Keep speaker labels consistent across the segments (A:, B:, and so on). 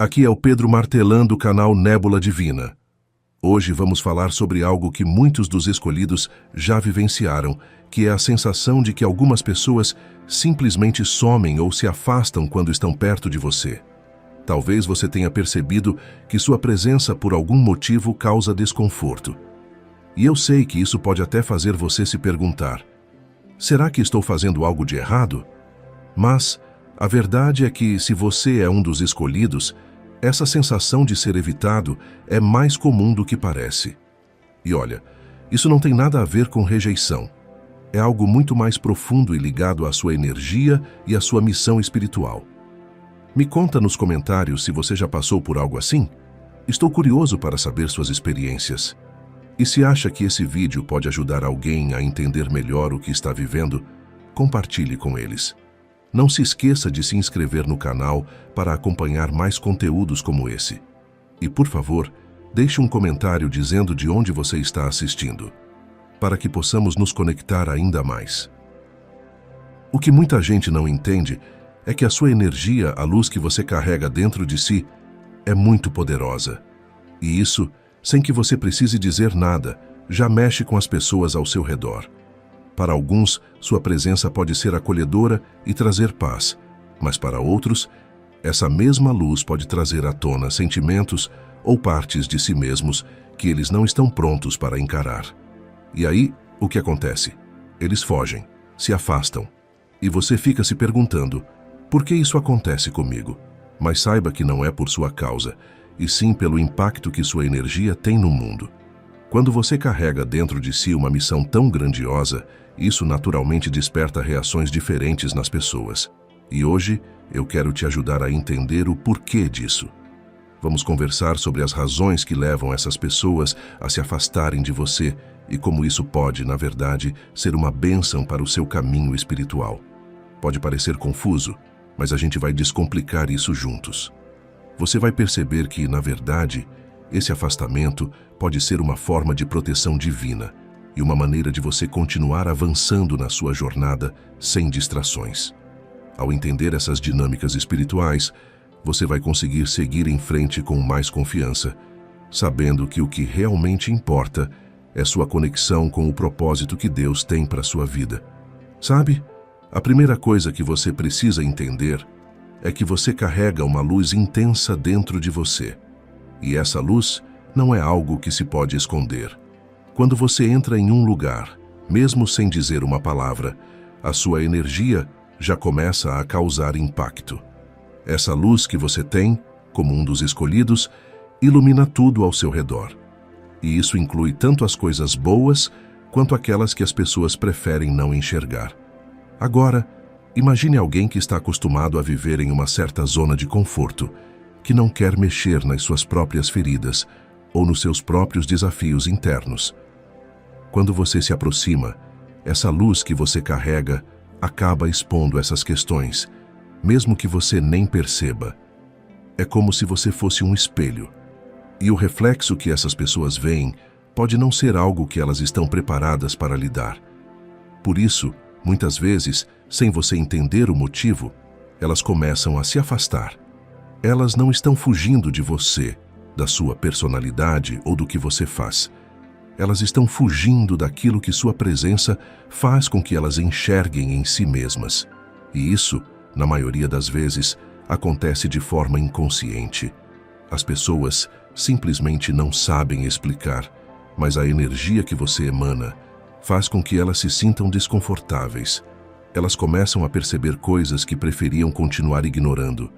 A: Aqui é o Pedro Martelã do canal Nébula Divina. Hoje vamos falar sobre algo que muitos dos escolhidos já vivenciaram, que é a sensação de que algumas pessoas simplesmente somem ou se afastam quando estão perto de você. Talvez você tenha percebido que sua presença por algum motivo causa desconforto. E eu sei que isso pode até fazer você se perguntar: será que estou fazendo algo de errado? Mas a verdade é que, se você é um dos escolhidos, essa sensação de ser evitado é mais comum do que parece. E olha, isso não tem nada a ver com rejeição. É algo muito mais profundo e ligado à sua energia e à sua missão espiritual. Me conta nos comentários se você já passou por algo assim. Estou curioso para saber suas experiências. E se acha que esse vídeo pode ajudar alguém a entender melhor o que está vivendo, compartilhe com eles. Não se esqueça de se inscrever no canal para acompanhar mais conteúdos como esse. E, por favor, deixe um comentário dizendo de onde você está assistindo, para que possamos nos conectar ainda mais. O que muita gente não entende é que a sua energia, a luz que você carrega dentro de si, é muito poderosa. E isso, sem que você precise dizer nada, já mexe com as pessoas ao seu redor. Para alguns, sua presença pode ser acolhedora e trazer paz, mas para outros, essa mesma luz pode trazer à tona sentimentos ou partes de si mesmos que eles não estão prontos para encarar. E aí, o que acontece? Eles fogem, se afastam, e você fica se perguntando: por que isso acontece comigo? Mas saiba que não é por sua causa, e sim pelo impacto que sua energia tem no mundo. Quando você carrega dentro de si uma missão tão grandiosa, isso naturalmente desperta reações diferentes nas pessoas. E hoje eu quero te ajudar a entender o porquê disso. Vamos conversar sobre as razões que levam essas pessoas a se afastarem de você e como isso pode, na verdade, ser uma bênção para o seu caminho espiritual. Pode parecer confuso, mas a gente vai descomplicar isso juntos. Você vai perceber que, na verdade, esse afastamento pode ser uma forma de proteção divina e uma maneira de você continuar avançando na sua jornada sem distrações. Ao entender essas dinâmicas espirituais, você vai conseguir seguir em frente com mais confiança, sabendo que o que realmente importa é sua conexão com o propósito que Deus tem para sua vida. Sabe, a primeira coisa que você precisa entender é que você carrega uma luz intensa dentro de você. E essa luz não é algo que se pode esconder. Quando você entra em um lugar, mesmo sem dizer uma palavra, a sua energia já começa a causar impacto. Essa luz que você tem, como um dos escolhidos, ilumina tudo ao seu redor. E isso inclui tanto as coisas boas quanto aquelas que as pessoas preferem não enxergar. Agora, imagine alguém que está acostumado a viver em uma certa zona de conforto, que não quer mexer nas suas próprias feridas ou nos seus próprios desafios internos. Quando você se aproxima, essa luz que você carrega acaba expondo essas questões, mesmo que você nem perceba. É como se você fosse um espelho, e o reflexo que essas pessoas veem pode não ser algo que elas estão preparadas para lidar. Por isso, muitas vezes, sem você entender o motivo, elas começam a se afastar. Elas não estão fugindo de você, da sua personalidade ou do que você faz. Elas estão fugindo daquilo que sua presença faz com que elas enxerguem em si mesmas. E isso, na maioria das vezes, acontece de forma inconsciente. As pessoas simplesmente não sabem explicar, mas a energia que você emana faz com que elas se sintam desconfortáveis. Elas começam a perceber coisas que preferiam continuar ignorando.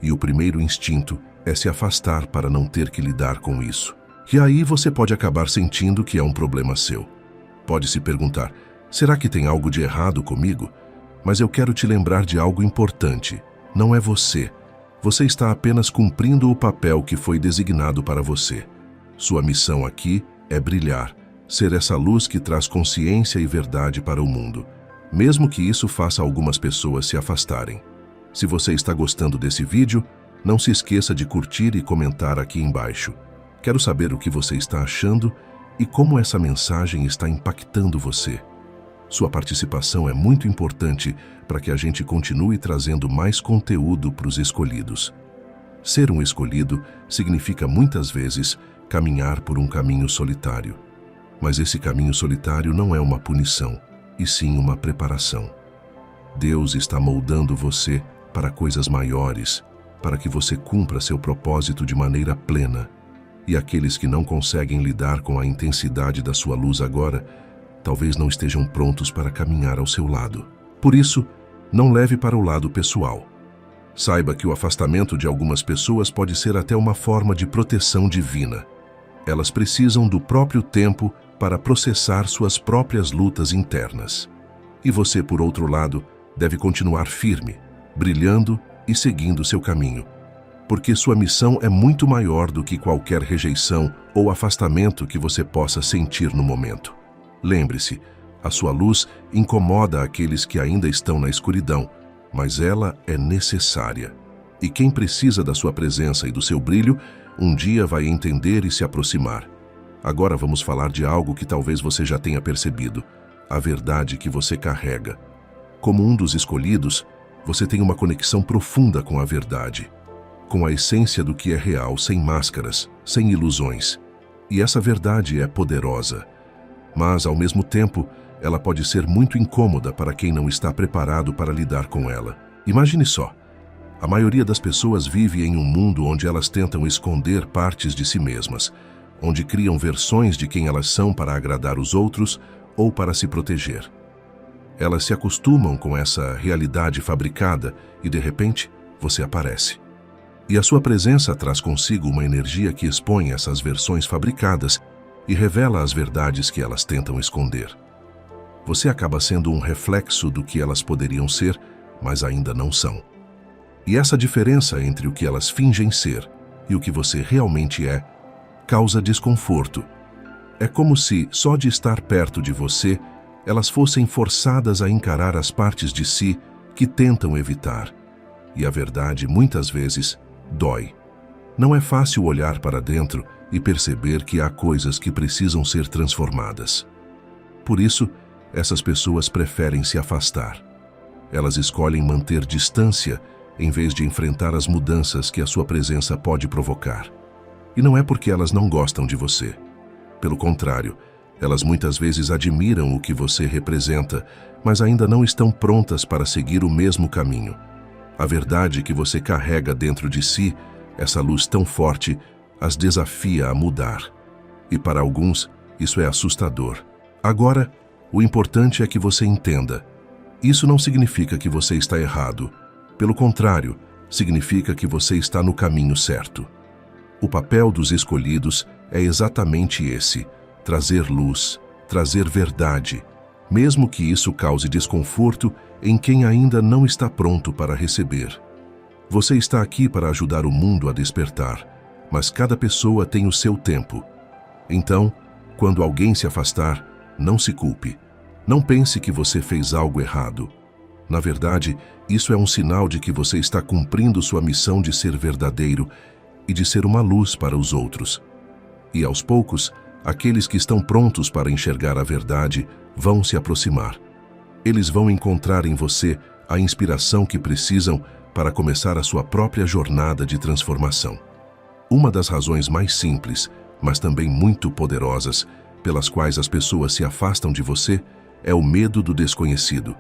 A: E o primeiro instinto é se afastar para não ter que lidar com isso. E aí você pode acabar sentindo que é um problema seu. Pode se perguntar: será que tem algo de errado comigo? Mas eu quero te lembrar de algo importante. Não é você. Você está apenas cumprindo o papel que foi designado para você. Sua missão aqui é brilhar, ser essa luz que traz consciência e verdade para o mundo, mesmo que isso faça algumas pessoas se afastarem. Se você está gostando desse vídeo, não se esqueça de curtir e comentar aqui embaixo. Quero saber o que você está achando e como essa mensagem está impactando você. Sua participação é muito importante para que a gente continue trazendo mais conteúdo para os escolhidos. Ser um escolhido significa muitas vezes caminhar por um caminho solitário. Mas esse caminho solitário não é uma punição, e sim uma preparação. Deus está moldando você para coisas maiores, para que você cumpra seu propósito de maneira plena. E aqueles que não conseguem lidar com a intensidade da sua luz agora, talvez não estejam prontos para caminhar ao seu lado. Por isso, não leve para o lado pessoal. Saiba que o afastamento de algumas pessoas pode ser até uma forma de proteção divina. Elas precisam do próprio tempo para processar suas próprias lutas internas. E você, por outro lado, deve continuar firme, brilhando e seguindo seu caminho, porque sua missão é muito maior do que qualquer rejeição ou afastamento que você possa sentir no momento. Lembre-se, a sua luz incomoda aqueles que ainda estão na escuridão, mas ela é necessária. E quem precisa da sua presença e do seu brilho, um dia vai entender e se aproximar. Agora vamos falar de algo que talvez você já tenha percebido, a verdade que você carrega. Como um dos escolhidos, você tem uma conexão profunda com a verdade, com a essência do que é real, sem máscaras, sem ilusões. E essa verdade é poderosa, mas, ao mesmo tempo, ela pode ser muito incômoda para quem não está preparado para lidar com ela. Imagine só, a maioria das pessoas vive em um mundo onde elas tentam esconder partes de si mesmas, onde criam versões de quem elas são para agradar os outros ou para se proteger. Elas se acostumam com essa realidade fabricada e, de repente, você aparece. E a sua presença traz consigo uma energia que expõe essas versões fabricadas e revela as verdades que elas tentam esconder. Você acaba sendo um reflexo do que elas poderiam ser, mas ainda não são. E essa diferença entre o que elas fingem ser e o que você realmente é causa desconforto. É como se, só de estar perto de você, elas fossem forçadas a encarar as partes de si que tentam evitar. E a verdade, muitas vezes, dói. Não é fácil olhar para dentro e perceber que há coisas que precisam ser transformadas. Por isso, essas pessoas preferem se afastar. Elas escolhem manter distância em vez de enfrentar as mudanças que a sua presença pode provocar. E não é porque elas não gostam de você. Pelo contrário, elas muitas vezes admiram o que você representa, mas ainda não estão prontas para seguir o mesmo caminho. A verdade que você carrega dentro de si, essa luz tão forte, as desafia a mudar. E para alguns, isso é assustador. Agora, o importante é que você entenda. Isso não significa que você está errado. Pelo contrário, significa que você está no caminho certo. O papel dos escolhidos é exatamente esse: trazer luz, trazer verdade, mesmo que isso cause desconforto em quem ainda não está pronto para receber. Você está aqui para ajudar o mundo a despertar, mas cada pessoa tem o seu tempo. Então, quando alguém se afastar, não se culpe. Não pense que você fez algo errado. Na verdade, isso é um sinal de que você está cumprindo sua missão de ser verdadeiro e de ser uma luz para os outros. E aos poucos, aqueles que estão prontos para enxergar a verdade vão se aproximar. Eles vão encontrar em você a inspiração que precisam para começar a sua própria jornada de transformação. Uma das razões mais simples, mas também muito poderosas, pelas quais as pessoas se afastam de você, é o medo do desconhecido.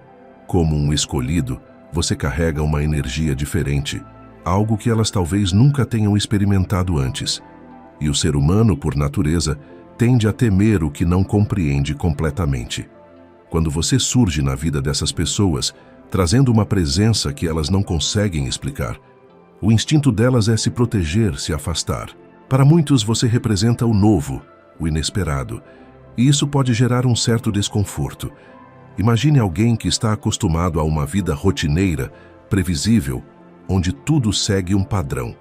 A: Como um escolhido, você carrega uma energia diferente, algo que elas talvez nunca tenham experimentado antes. E o ser humano, por natureza, tende a temer o que não compreende completamente. Quando você surge na vida dessas pessoas, trazendo uma presença que elas não conseguem explicar, o instinto delas é se proteger, se afastar. Para muitos, você representa o novo, o inesperado, e isso pode gerar um certo desconforto. Imagine alguém que está acostumado a uma vida rotineira, previsível, onde tudo segue um padrão.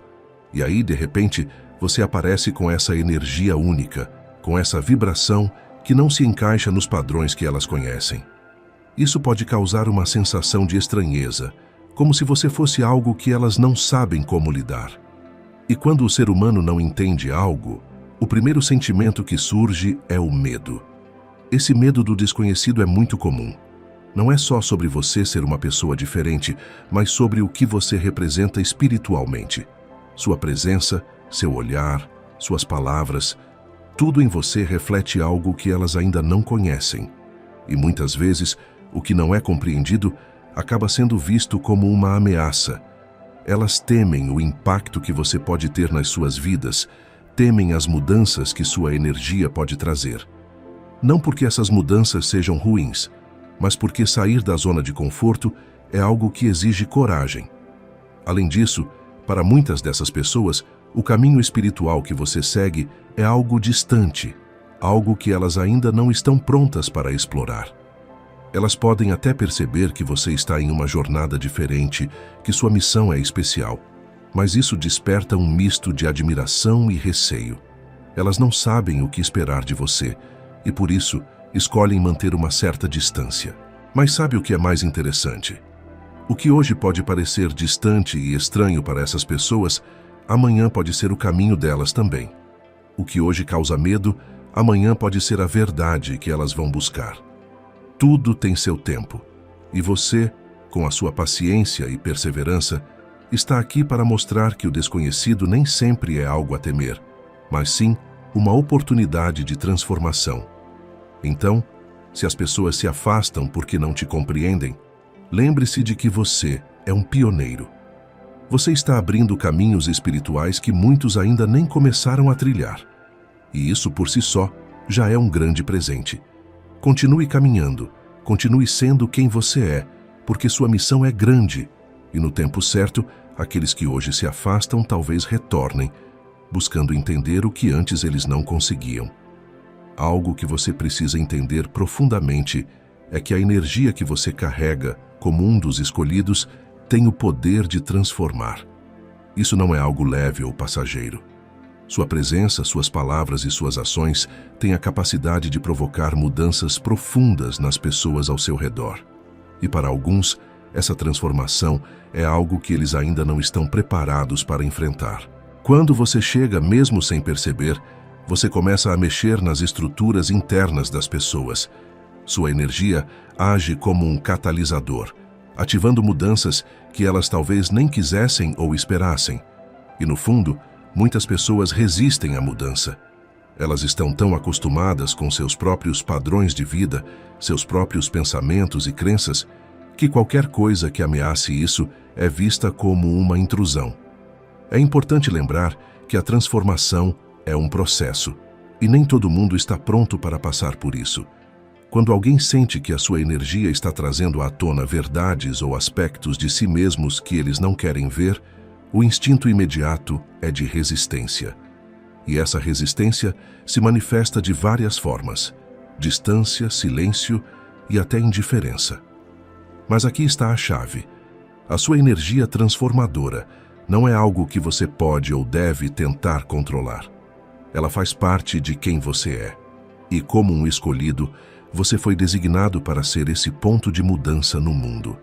A: E aí, de repente, você aparece com essa energia única, com essa vibração que não se encaixa nos padrões que elas conhecem. Isso pode causar uma sensação de estranheza, como se você fosse algo que elas não sabem como lidar. E quando o ser humano não entende algo, o primeiro sentimento que surge é o medo. Esse medo do desconhecido é muito comum. Não é só sobre você ser uma pessoa diferente, mas sobre o que você representa espiritualmente. Sua presença, seu olhar, suas palavras, tudo em você reflete algo que elas ainda não conhecem. E muitas vezes, o que não é compreendido acaba sendo visto como uma ameaça. Elas temem o impacto que você pode ter nas suas vidas, temem as mudanças que sua energia pode trazer. Não porque essas mudanças sejam ruins, mas porque sair da zona de conforto é algo que exige coragem. Além disso, para muitas dessas pessoas, o caminho espiritual que você segue é algo distante, algo que elas ainda não estão prontas para explorar. Elas podem até perceber que você está em uma jornada diferente, que sua missão é especial, mas isso desperta um misto de admiração e receio. Elas não sabem o que esperar de você e, por isso, escolhem manter uma certa distância. Mas sabe o que é mais interessante? O que hoje pode parecer distante e estranho para essas pessoas, amanhã pode ser o caminho delas também. O que hoje causa medo, amanhã pode ser a verdade que elas vão buscar. Tudo tem seu tempo, e você, com a sua paciência e perseverança, está aqui para mostrar que o desconhecido nem sempre é algo a temer, mas sim uma oportunidade de transformação. Então, se as pessoas se afastam porque não te compreendem, lembre-se de que você é um pioneiro. Você está abrindo caminhos espirituais que muitos ainda nem começaram a trilhar. E isso por si só já é um grande presente. Continue caminhando, continue sendo quem você é, porque sua missão é grande. E no tempo certo, aqueles que hoje se afastam talvez retornem, buscando entender o que antes eles não conseguiam. Algo que você precisa entender profundamente é que a energia que você carrega, como um dos escolhidos, tem o poder de transformar. Isso não é algo leve ou passageiro. Sua presença, suas palavras e suas ações têm a capacidade de provocar mudanças profundas nas pessoas ao seu redor. E para alguns, essa transformação é algo que eles ainda não estão preparados para enfrentar. Quando você chega, mesmo sem perceber, você começa a mexer nas estruturas internas das pessoas. Sua energia age como um catalisador, ativando mudanças que elas talvez nem quisessem ou esperassem. E no fundo, muitas pessoas resistem à mudança. Elas estão tão acostumadas com seus próprios padrões de vida, seus próprios pensamentos e crenças, que qualquer coisa que ameace isso é vista como uma intrusão. É importante lembrar que a transformação é um processo, e nem todo mundo está pronto para passar por isso. Quando alguém sente que a sua energia está trazendo à tona verdades ou aspectos de si mesmos que eles não querem ver, o instinto imediato é de resistência. E essa resistência se manifesta de várias formas: distância, silêncio e até indiferença. Mas aqui está a chave. A sua energia transformadora não é algo que você pode ou deve tentar controlar. Ela faz parte de quem você é. E como um escolhido, você foi designado para ser esse ponto de mudança no mundo.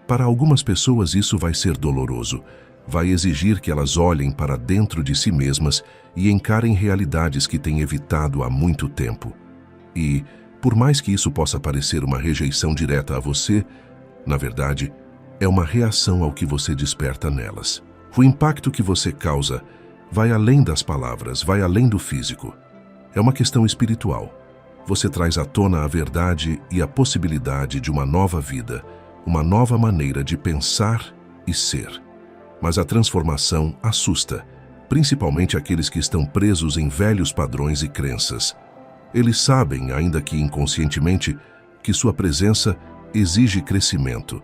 A: Para algumas pessoas isso vai ser doloroso. Vai exigir que elas olhem para dentro de si mesmas e encarem realidades que têm evitado há muito tempo. E, por mais que isso possa parecer uma rejeição direta a você, na verdade, é uma reação ao que você desperta nelas. O impacto que você causa vai além das palavras, vai além do físico. É uma questão espiritual. Você traz à tona a verdade e a possibilidade de uma nova vida, uma nova maneira de pensar e ser. Mas a transformação assusta, principalmente aqueles que estão presos em velhos padrões e crenças. Eles sabem, ainda que inconscientemente, que sua presença exige crescimento.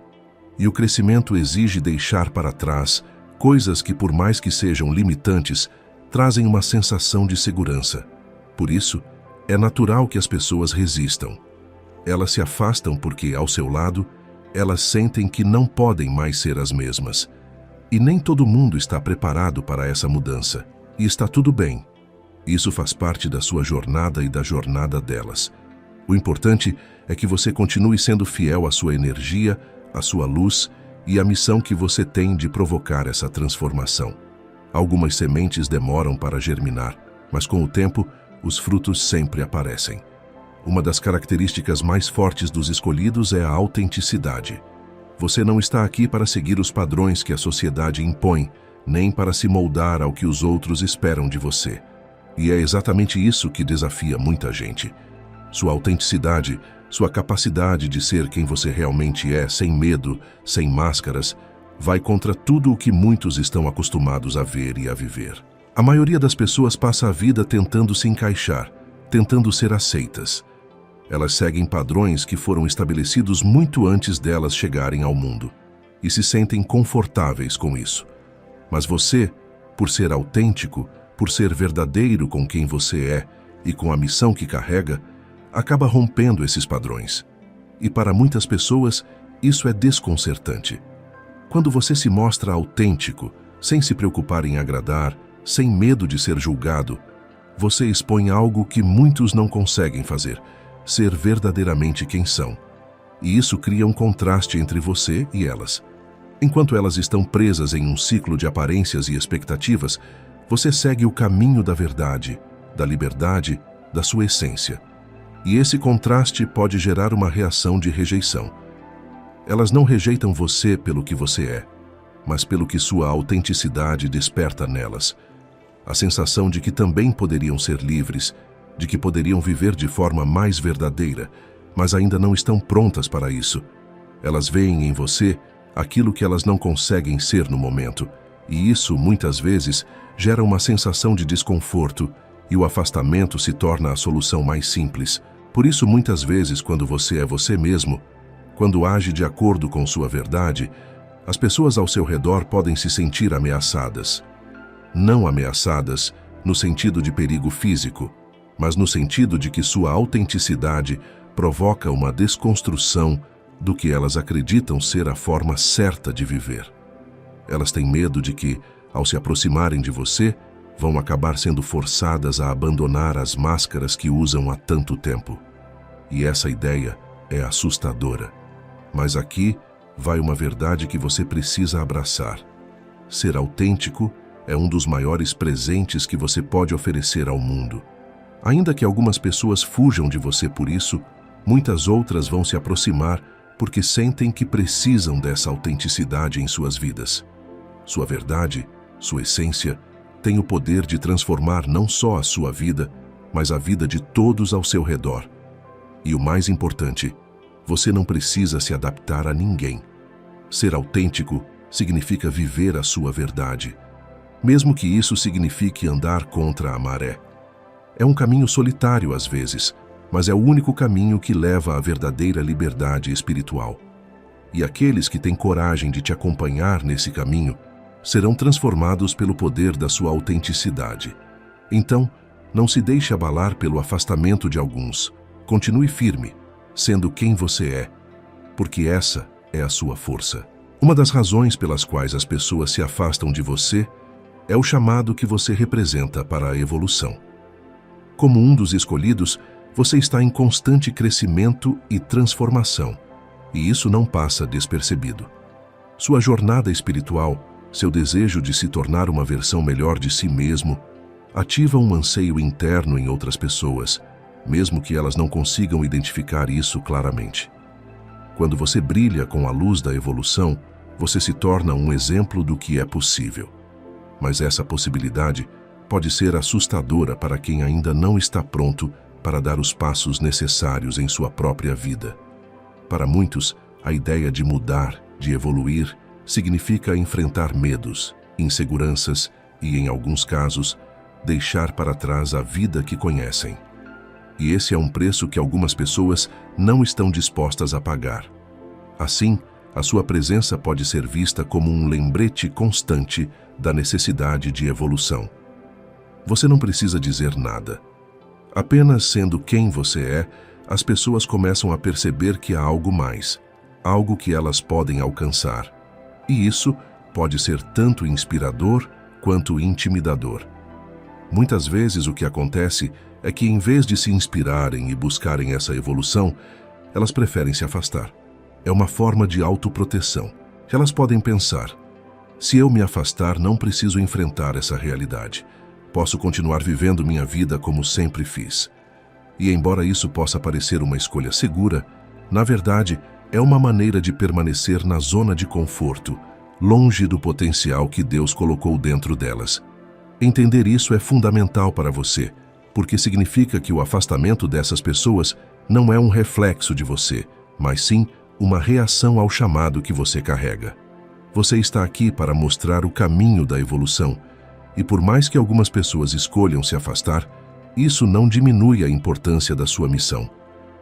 A: E o crescimento exige deixar para trás coisas que, por mais que sejam limitantes, trazem uma sensação de segurança. Por isso, é natural que as pessoas resistam. Elas se afastam porque, ao seu lado, elas sentem que não podem mais ser as mesmas. E nem todo mundo está preparado para essa mudança. E está tudo bem. Isso faz parte da sua jornada e da jornada delas. O importante é que você continue sendo fiel à sua energia, à sua luz e à missão que você tem de provocar essa transformação. Algumas sementes demoram para germinar, mas com o tempo, os frutos sempre aparecem. Uma das características mais fortes dos escolhidos é a autenticidade. Você não está aqui para seguir os padrões que a sociedade impõe, nem para se moldar ao que os outros esperam de você. E é exatamente isso que desafia muita gente. Sua autenticidade, sua capacidade de ser quem você realmente é, sem medo, sem máscaras, vai contra tudo o que muitos estão acostumados a ver e a viver. A maioria das pessoas passa a vida tentando se encaixar, tentando ser aceitas. Elas seguem padrões que foram estabelecidos muito antes delas chegarem ao mundo e se sentem confortáveis com isso. Mas você, por ser autêntico, por ser verdadeiro com quem você é e com a missão que carrega, acaba rompendo esses padrões. E para muitas pessoas, isso é desconcertante. Quando você se mostra autêntico, sem se preocupar em agradar, sem medo de ser julgado, você expõe algo que muitos não conseguem fazer, ser verdadeiramente quem são. E isso cria um contraste entre você e elas. Enquanto elas estão presas em um ciclo de aparências e expectativas, você segue o caminho da verdade, da liberdade, da sua essência. E esse contraste pode gerar uma reação de rejeição. Elas não rejeitam você pelo que você é, mas pelo que sua autenticidade desperta nelas. A sensação de que também poderiam ser livres, de que poderiam viver de forma mais verdadeira, mas ainda não estão prontas para isso. Elas veem em você aquilo que elas não conseguem ser no momento, e isso, muitas vezes, gera uma sensação de desconforto, e o afastamento se torna a solução mais simples. Por isso, muitas vezes, quando você é você mesmo, quando age de acordo com sua verdade, as pessoas ao seu redor podem se sentir ameaçadas. Não ameaçadas no sentido de perigo físico, mas no sentido de que sua autenticidade provoca uma desconstrução do que elas acreditam ser a forma certa de viver. Elas têm medo de que, ao se aproximarem de você, vão acabar sendo forçadas a abandonar as máscaras que usam há tanto tempo. E essa ideia é assustadora. Mas aqui vai uma verdade que você precisa abraçar. Ser autêntico é um dos maiores presentes que você pode oferecer ao mundo. Ainda que algumas pessoas fujam de você por isso, muitas outras vão se aproximar porque sentem que precisam dessa autenticidade em suas vidas. Sua verdade, sua essência, tem o poder de transformar não só a sua vida, mas a vida de todos ao seu redor. E o mais importante, você não precisa se adaptar a ninguém. Ser autêntico significa viver a sua verdade, mesmo que isso signifique andar contra a maré. É um caminho solitário às vezes, mas é o único caminho que leva à verdadeira liberdade espiritual. E aqueles que têm coragem de te acompanhar nesse caminho serão transformados pelo poder da sua autenticidade. Então, não se deixe abalar pelo afastamento de alguns. Continue firme, sendo quem você é, porque essa é a sua força. Uma das razões pelas quais as pessoas se afastam de você é o chamado que você representa para a evolução. Como um dos escolhidos, você está em constante crescimento e transformação, e isso não passa despercebido. Sua jornada espiritual, seu desejo de se tornar uma versão melhor de si mesmo, ativa um anseio interno em outras pessoas, mesmo que elas não consigam identificar isso claramente. Quando você brilha com a luz da evolução, você se torna um exemplo do que é possível. Mas essa possibilidade pode ser assustadora para quem ainda não está pronto para dar os passos necessários em sua própria vida. Para muitos, a ideia de mudar, de evoluir, significa enfrentar medos, inseguranças e, em alguns casos, deixar para trás a vida que conhecem. E esse é um preço que algumas pessoas não estão dispostas a pagar. Assim, a sua presença pode ser vista como um lembrete constante da necessidade de evolução. Você não precisa dizer nada. Apenas sendo quem você é, as pessoas começam a perceber que há algo mais, algo que elas podem alcançar. E isso pode ser tanto inspirador quanto intimidador. Muitas vezes o que acontece é que, em vez de se inspirarem e buscarem essa evolução, elas preferem se afastar. É uma forma de autoproteção. Elas podem pensar: se eu me afastar, não preciso enfrentar essa realidade. Posso continuar vivendo minha vida como sempre fiz. E embora isso possa parecer uma escolha segura, na verdade, é uma maneira de permanecer na zona de conforto, longe do potencial que Deus colocou dentro delas. Entender isso é fundamental para você, porque significa que o afastamento dessas pessoas não é um reflexo de você, mas sim uma reação ao chamado que você carrega. Você está aqui para mostrar o caminho da evolução, e por mais que algumas pessoas escolham se afastar, isso não diminui a importância da sua missão.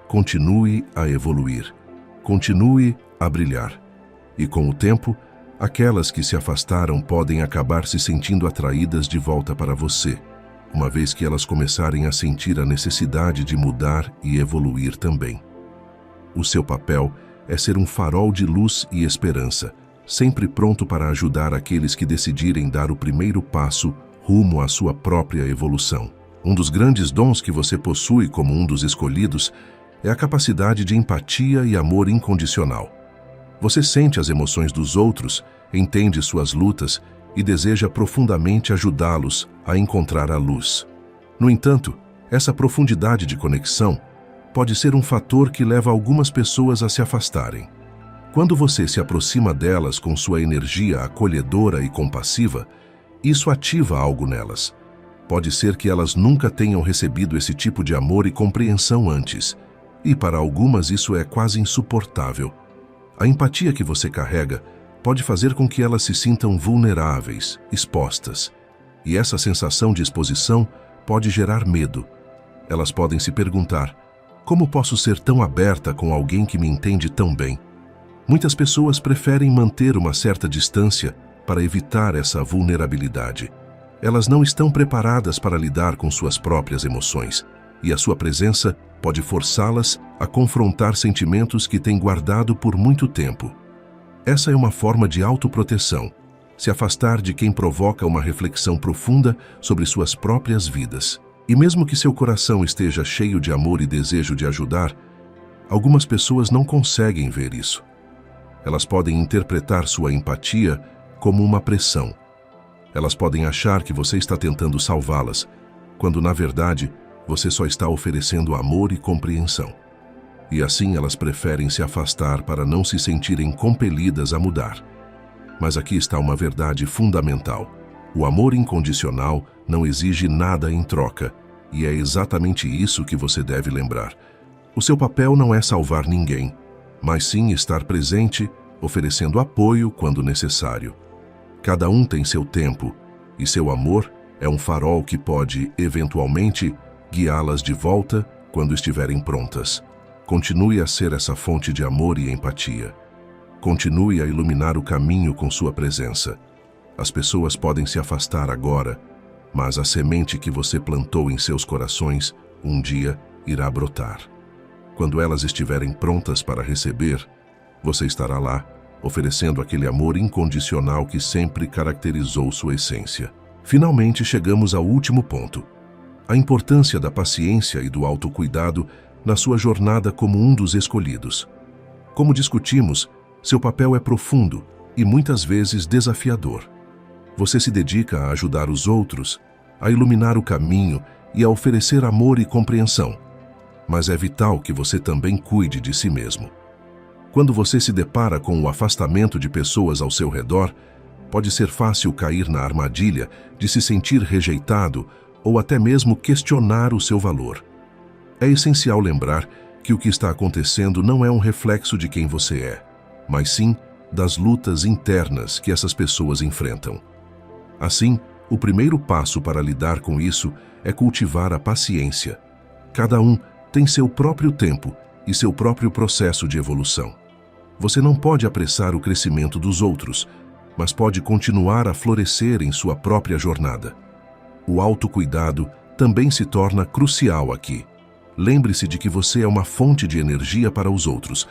A: Continue a evoluir. Continue a brilhar. E com o tempo, aquelas que se afastaram podem acabar se sentindo atraídas de volta para você, uma vez que elas começarem a sentir a necessidade de mudar e evoluir também. O seu papel é ser um farol de luz e esperança, sempre pronto para ajudar aqueles que decidirem dar o primeiro passo rumo à sua própria evolução. Um dos grandes dons que você possui como um dos escolhidos é a capacidade de empatia e amor incondicional. Você sente as emoções dos outros, entende suas lutas e deseja profundamente ajudá-los a encontrar a luz. No entanto, essa profundidade de conexão pode ser um fator que leva algumas pessoas a se afastarem. Quando você se aproxima delas com sua energia acolhedora e compassiva, isso ativa algo nelas. Pode ser que elas nunca tenham recebido esse tipo de amor e compreensão antes, e para algumas isso é quase insuportável. A empatia que você carrega pode fazer com que elas se sintam vulneráveis, expostas. E essa sensação de exposição pode gerar medo. Elas podem se perguntar: como posso ser tão aberta com alguém que me entende tão bem? Muitas pessoas preferem manter uma certa distância para evitar essa vulnerabilidade. Elas não estão preparadas para lidar com suas próprias emoções, e a sua presença pode forçá-las a confrontar sentimentos que têm guardado por muito tempo. Essa é uma forma de autoproteção, se afastar de quem provoca uma reflexão profunda sobre suas próprias vidas. E mesmo que seu coração esteja cheio de amor e desejo de ajudar, algumas pessoas não conseguem ver isso. Elas podem interpretar sua empatia como uma pressão. Elas podem achar que você está tentando salvá-las, quando na verdade você só está oferecendo amor e compreensão. E assim elas preferem se afastar para não se sentirem compelidas a mudar. Mas aqui está uma verdade fundamental. O amor incondicional não exige nada em troca, e é exatamente isso que você deve lembrar. O seu papel não é salvar ninguém, mas sim estar presente, oferecendo apoio quando necessário. Cada um tem seu tempo, e seu amor é um farol que pode, eventualmente, guiá-las de volta quando estiverem prontas. Continue a ser essa fonte de amor e empatia. Continue a iluminar o caminho com sua presença. As pessoas podem se afastar agora, mas a semente que você plantou em seus corações um dia irá brotar. Quando elas estiverem prontas para receber, você estará lá, oferecendo aquele amor incondicional que sempre caracterizou sua essência. Finalmente chegamos ao último ponto: a importância da paciência e do autocuidado na sua jornada como um dos escolhidos. Como discutimos, seu papel é profundo e muitas vezes desafiador. Você se dedica a ajudar os outros, a iluminar o caminho e a oferecer amor e compreensão. Mas é vital que você também cuide de si mesmo. Quando você se depara com o afastamento de pessoas ao seu redor, pode ser fácil cair na armadilha de se sentir rejeitado ou até mesmo questionar o seu valor. É essencial lembrar que o que está acontecendo não é um reflexo de quem você é, mas sim das lutas internas que essas pessoas enfrentam. Assim, o primeiro passo para lidar com isso é cultivar a paciência. Cada um tem seu próprio tempo e seu próprio processo de evolução. Você não pode apressar o crescimento dos outros, mas pode continuar a florescer em sua própria jornada. O autocuidado também se torna crucial aqui. Lembre-se de que você é uma fonte de energia para os outros,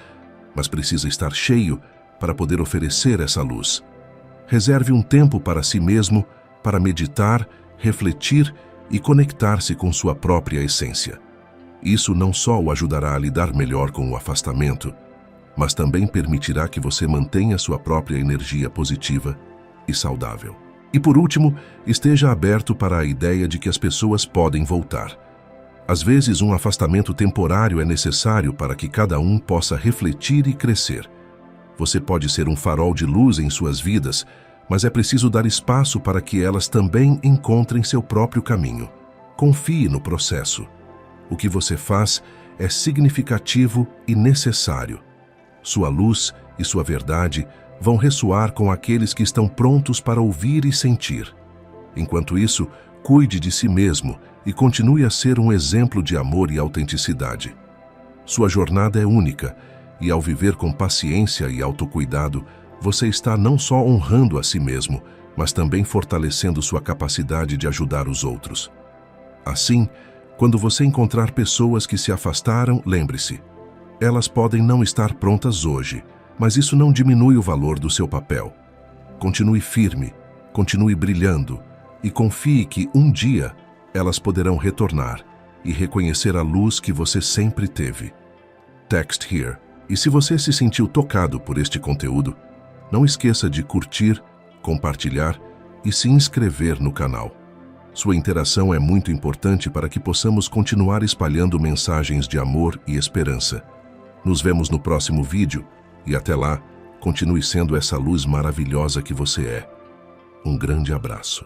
A: mas precisa estar cheio para poder oferecer essa luz. Reserve um tempo para si mesmo, para meditar, refletir e conectar-se com sua própria essência. Isso não só o ajudará a lidar melhor com o afastamento, mas também permitirá que você mantenha sua própria energia positiva e saudável. E por último, esteja aberto para a ideia de que as pessoas podem voltar. Às vezes, um afastamento temporário é necessário para que cada um possa refletir e crescer. Você pode ser um farol de luz em suas vidas, mas é preciso dar espaço para que elas também encontrem seu próprio caminho. Confie no processo. O que você faz é significativo e necessário. Sua luz e sua verdade vão ressoar com aqueles que estão prontos para ouvir e sentir. Enquanto isso, cuide de si mesmo e continue a ser um exemplo de amor e autenticidade. Sua jornada é única e, ao viver com paciência e autocuidado, você está não só honrando a si mesmo, mas também fortalecendo sua capacidade de ajudar os outros. Assim, quando você encontrar pessoas que se afastaram, lembre-se, elas podem não estar prontas hoje, mas isso não diminui o valor do seu papel. Continue firme, continue brilhando e confie que um dia elas poderão retornar e reconhecer a luz que você sempre teve. Text Here. E se você se sentiu tocado por este conteúdo, não esqueça de curtir, compartilhar e se inscrever no canal. Sua interação é muito importante para que possamos continuar espalhando mensagens de amor e esperança. Nos vemos no próximo vídeo e até lá, continue sendo essa luz maravilhosa que você é. Um grande abraço.